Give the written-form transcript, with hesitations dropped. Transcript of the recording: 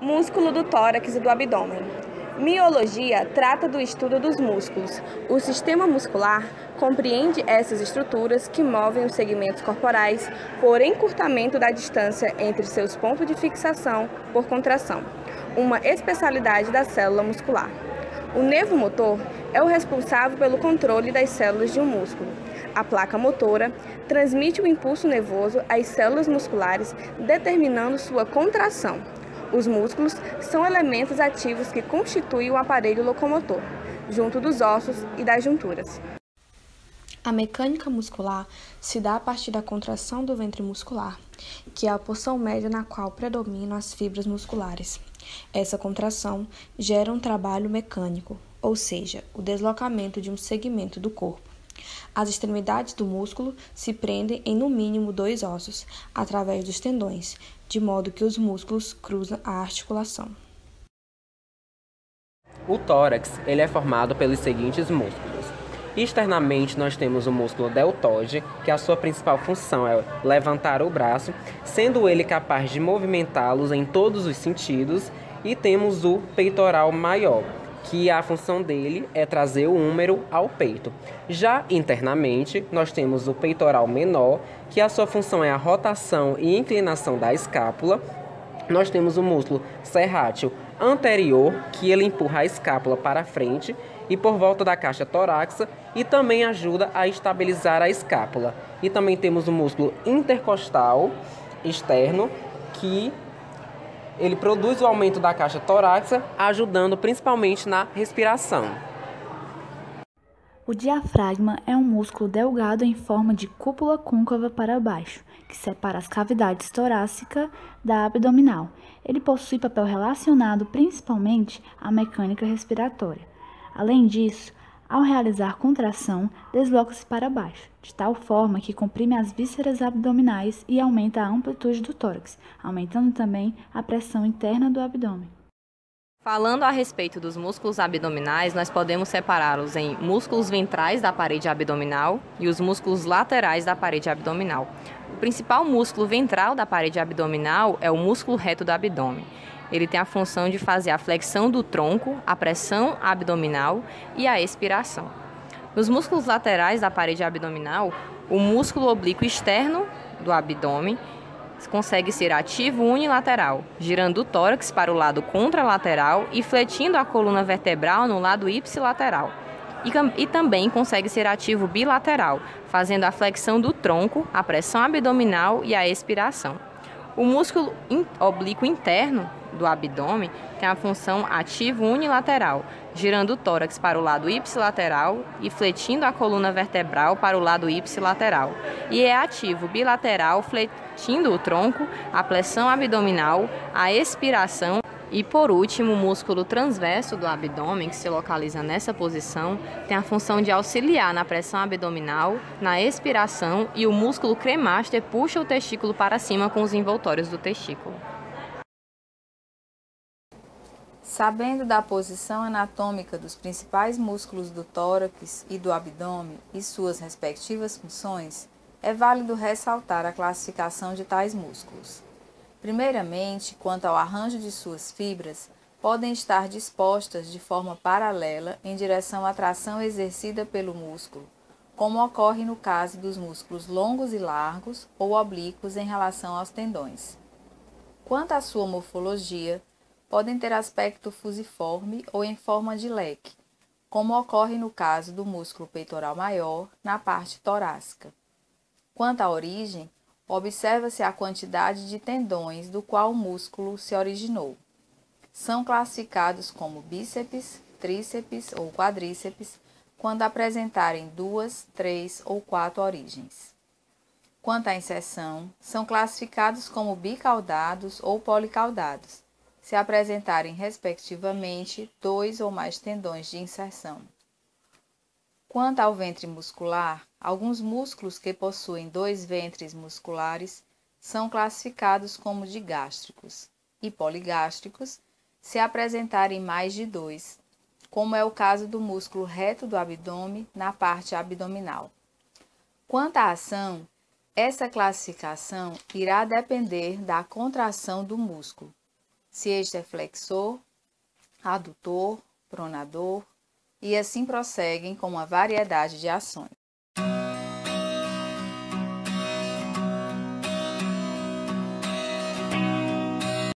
Músculo do tórax e do abdômen. Miologia trata do estudo dos músculos. O sistema muscular compreende essas estruturas que movem os segmentos corporais por encurtamento da distância entre seus pontos de fixação por contração, uma especialidade da célula muscular. O nervo motor é o responsável pelo controle das células de um músculo. A placa motora transmite o impulso nervoso às células musculares, determinando sua contração. Os músculos são elementos ativos que constituem o aparelho locomotor, junto dos ossos e das junturas. A mecânica muscular se dá a partir da contração do ventre muscular, que é a porção média na qual predominam as fibras musculares. Essa contração gera um trabalho mecânico, ou seja, o deslocamento de um segmento do corpo. As extremidades do músculo se prendem em no mínimo 2 ossos, através dos tendões, de modo que os músculos cruzam a articulação. O tórax ele é formado pelos seguintes músculos. Externamente, nós temos o músculo deltoide, que a sua principal função é levantar o braço, sendo ele capaz de movimentá-los em todos os sentidos, e temos o peitoral maior, que a função dele é trazer o húmero ao peito. Já internamente, nós temos o peitoral menor, que a sua função é a rotação e inclinação da escápula. Nós temos o músculo serrátil anterior, que ele empurra a escápula para frente e por volta da caixa torácica e também ajuda a estabilizar a escápula. E também temos o músculo intercostal externo, que ele produz o aumento da caixa torácica, ajudando principalmente na respiração. O diafragma é um músculo delgado em forma de cúpula côncava para baixo, que separa as cavidades torácica da abdominal. Ele possui papel relacionado principalmente à mecânica respiratória. Além disso, ao realizar contração, desloca-se para baixo, de tal forma que comprime as vísceras abdominais e aumenta a amplitude do tórax, aumentando também a pressão interna do abdômen. Falando a respeito dos músculos abdominais, nós podemos separá-los em músculos ventrais da parede abdominal e os músculos laterais da parede abdominal. O principal músculo ventral da parede abdominal é o músculo reto do abdômen. Ele tem a função de fazer a flexão do tronco, a pressão abdominal e a expiração. Nos músculos laterais da parede abdominal, o músculo oblíquo externo do abdômen consegue ser ativo unilateral, girando o tórax para o lado contralateral e fletindo a coluna vertebral no lado ipsilateral. E também consegue ser ativo bilateral, fazendo a flexão do tronco, a pressão abdominal e a expiração. O músculo oblíquo interno do abdômen tem a função ativo unilateral, girando o tórax para o lado ipsilateral e fletindo a coluna vertebral para o lado ipsilateral. E é ativo bilateral, fletindo o tronco, a pressão abdominal, a expiração. E por último, o músculo transverso do abdômen, que se localiza nessa posição, tem a função de auxiliar na pressão abdominal, na expiração, e o músculo cremaster puxa o testículo para cima com os envoltórios do testículo. Sabendo da posição anatômica dos principais músculos do tórax e do abdômen e suas respectivas funções, é válido ressaltar a classificação de tais músculos. Primeiramente, quanto ao arranjo de suas fibras, podem estar dispostas de forma paralela em direção à tração exercida pelo músculo, como ocorre no caso dos músculos longos e largos ou oblíquos em relação aos tendões. Quanto à sua morfologia, podem ter aspecto fusiforme ou em forma de leque, como ocorre no caso do músculo peitoral maior na parte torácica. Quanto à origem, observa-se a quantidade de tendões do qual o músculo se originou. São classificados como bíceps, tríceps ou quadríceps quando apresentarem 2, 3 ou 4 origens. Quanto à inserção, são classificados como bicaudados ou policaudados, se apresentarem respectivamente 2 ou mais tendões de inserção. Quanto ao ventre muscular, alguns músculos que possuem 2 ventres musculares são classificados como digástricos e poligástricos se apresentarem mais de 2, como é o caso do músculo reto do abdômen na parte abdominal. Quanto à ação, essa classificação irá depender da contração do músculo. se este é flexor, adutor, pronador, e assim prosseguem com uma variedade de ações.